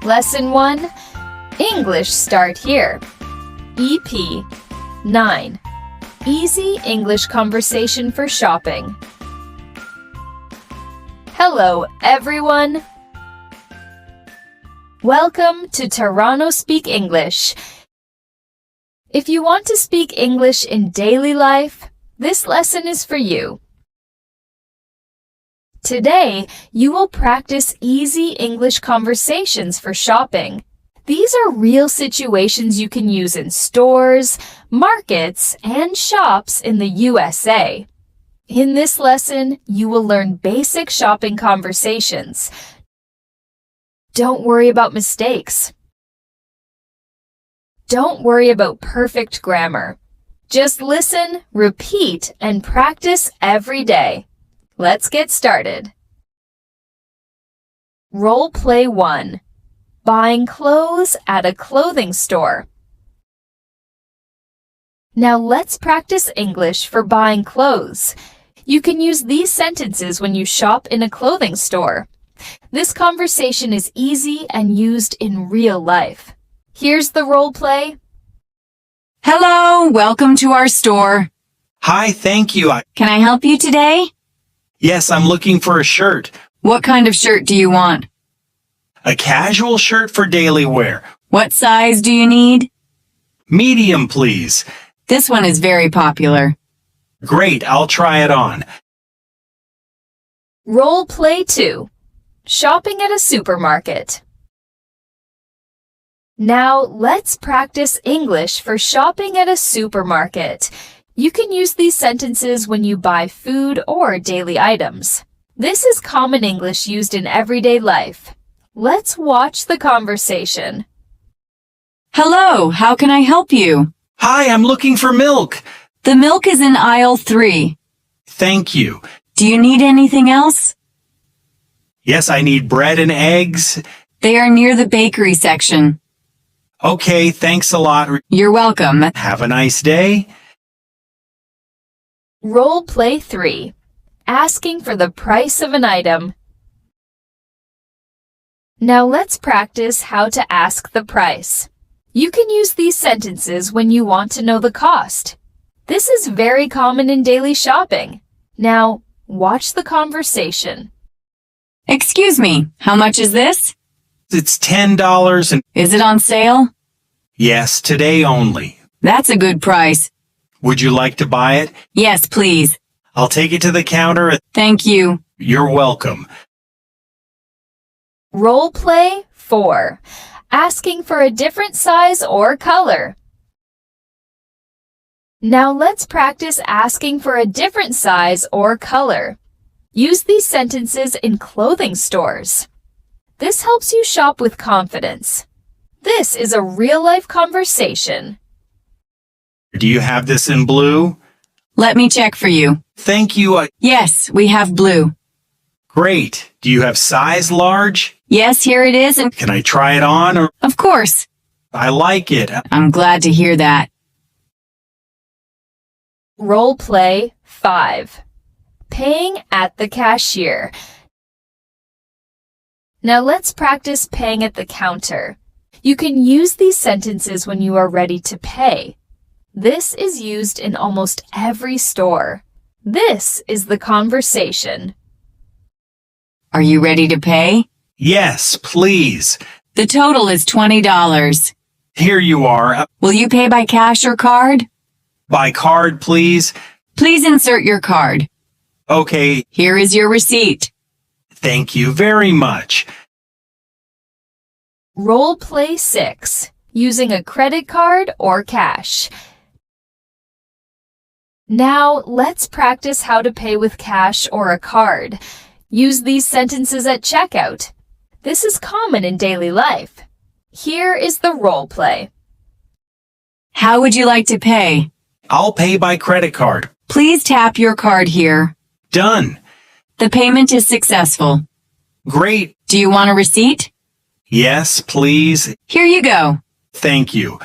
Lesson 1. English Start Here. EP 9. Easy English Conversation for Shopping. Hello, everyone. Welcome to Tarano Speak English. If you want to speak English in daily life, this lesson is for you. Today, you will practice easy English conversations for shopping. These are real situations you can use in stores, markets, and shops in the USA. In this lesson, you will learn basic shopping conversations. Don't worry about mistakes. Don't worry about perfect grammar. Just listen, repeat, and practice every day. Let's get started. Role play 1. Buying clothes at a clothing store. Now let's practice English for buying clothes. You can use these sentences when you shop in a clothing store. This conversation is easy and used in real life. Here's the role play. Hello, welcome to our store. Hi, thank you. Can I help you today? Yes, I'm looking for a shirt. What kind of shirt do you want? A casual shirt for daily wear. What size do you need? Medium, please. This one is very popular. Great, I'll try it on. Role play 2. Shopping at a supermarket. Now let's practice English for shopping at a supermarket. You can use these sentences when you buy food or daily items. This is common English used in everyday life. Let's watch the conversation. Hello, how can I help you? Hi, I'm looking for milk. The milk is in aisle 3. Thank you. Do you need anything else? Yes, I need bread and eggs. They are near the bakery section. Okay, thanks a lot. You're welcome. Have a nice day. Role play 3. Asking for the price of an item. Now let's practice how to ask the price. You can use these sentences when you want to know the cost. This is very common in daily shopping. Now, watch the conversation. Excuse me, how much is this? It's $10 and... Is it on sale? Yes, today only. That's a good price. Would you like to buy it? Yes, please. I'll take it to the counter. Thank you. You're welcome. Role play 4. Asking for a different size or color. Now let's practice asking for a different size or color. Use these sentences in clothing stores. This helps you shop with confidence. This is a real-life conversation. Do you have this in blue? Let me check for you. Thank you. Yes, we have blue. Great. Do you have size large? Yes, here it is, and Can I try it on? Or of course. I like it. I'm glad to hear that. Role play 5. Paying at the cashier. Now let's practice paying at the counter. You can use these sentences when you are ready to pay. This is used in almost every store. This is the conversation. Are you ready to pay? Yes, please. The total is $20. Here you are. Will you pay by cash or card? By card, please. Please insert your card. Okay, Here is your receipt. thank you very much. Role play 6. Using a credit card or cash. Now let's practice how to pay with cash or a card. Use these sentences at checkout. This is common in daily life. Here is the role play. How would you like to pay? I'll pay by credit card. Please tap your card here. Done. The payment is successful. Great. Do you want a receipt? Yes, please. Here you go. Thank you.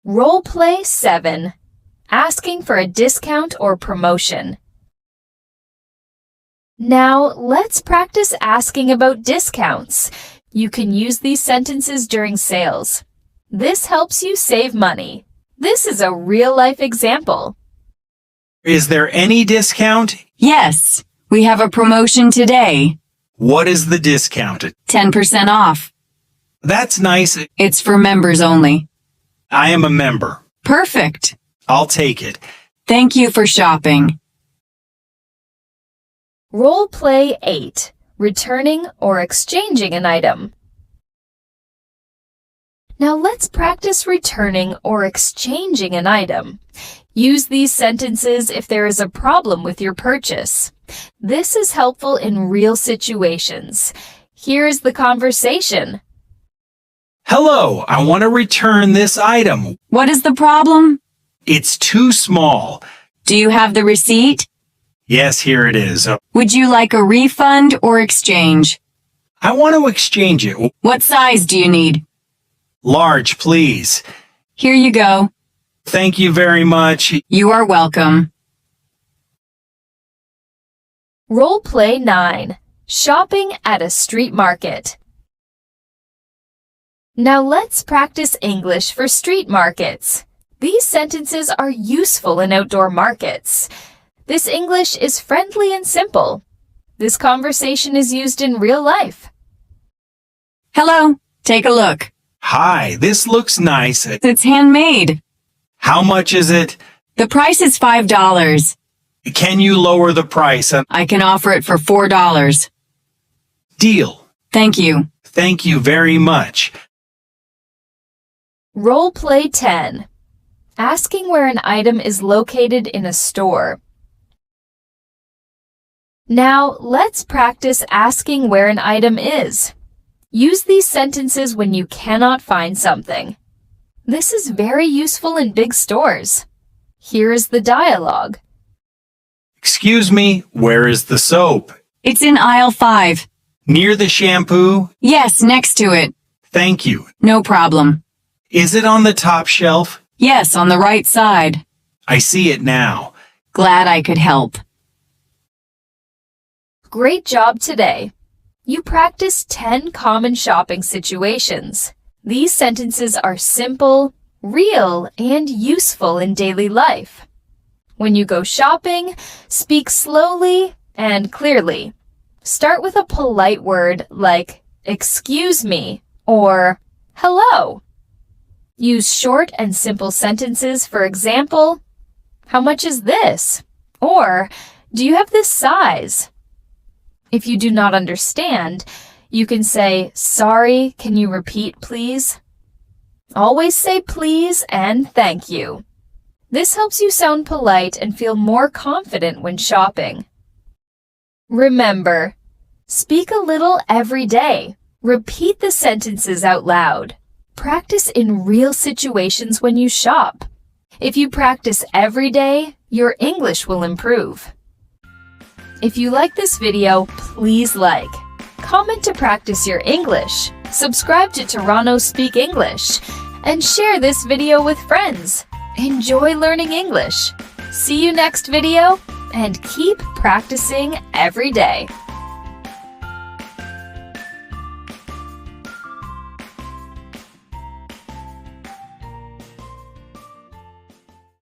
Role play 7. Asking for a discount or promotion. Now, let's practice asking about discounts. You can use these sentences during sales. This helps you save money. This is a real-life example. Is there any discount? Yes, we have a promotion today. What is the discount? 10% off. That's nice. It's for members only. I am a member. Perfect. I'll take it. Thank you for shopping. Role play 8. Returning or exchanging an item. Now let's practice returning or exchanging an item. Use these sentences if there is a problem with your purchase. This is helpful in real situations. Here is the conversation. Hello, I want to return this item. What is the problem? It's too small. Do you have the receipt? Yes, here it is. Would you like a refund or exchange? I want to exchange it. What size do you need? Large, please. Here you go. Thank you very much. You are welcome. Role play 9. Shopping at a street market. Now let's practice English for street markets. These sentences are useful in outdoor markets. This English is friendly and simple. This conversation is used in real life. Hello, take a look. Hi, this looks nice. It's handmade. How much is it? The price is $5. Can you lower the price? I can offer it for $4. Deal. Thank you. Thank you very much. Role play 10. Asking where an item is located in a store. Now, let's practice asking where an item is. Use these sentences when you cannot find something. This is very useful in big stores. Here is the dialogue. Excuse me, where is the soap? It's in aisle 5. Near the shampoo? Yes, next to it. Thank you. No problem. Is it on the top shelf? Yes, on the right side. I see it now. Glad I could help. Great job today. You practiced 10 common shopping situations. These sentences are simple, real, and useful in daily life. When you go shopping, speak slowly and clearly. Start with a polite word like excuse me or hello. Use short and simple sentences, for example, how much is this? Or do you have this size? If you do not understand, you can say, sorry, can you repeat, please? Always say please and thank you. This helps you sound polite and feel more confident when shopping. Remember, speak a little every day. Repeat the sentences out loud. Practice in real situations when you shop. If you practice every day, your English will improve. If you like this video, please like. Comment to practice your English. Subscribe to Tarano Speak English. And share this video with friends. Enjoy learning English. See you next video and keep practicing every day.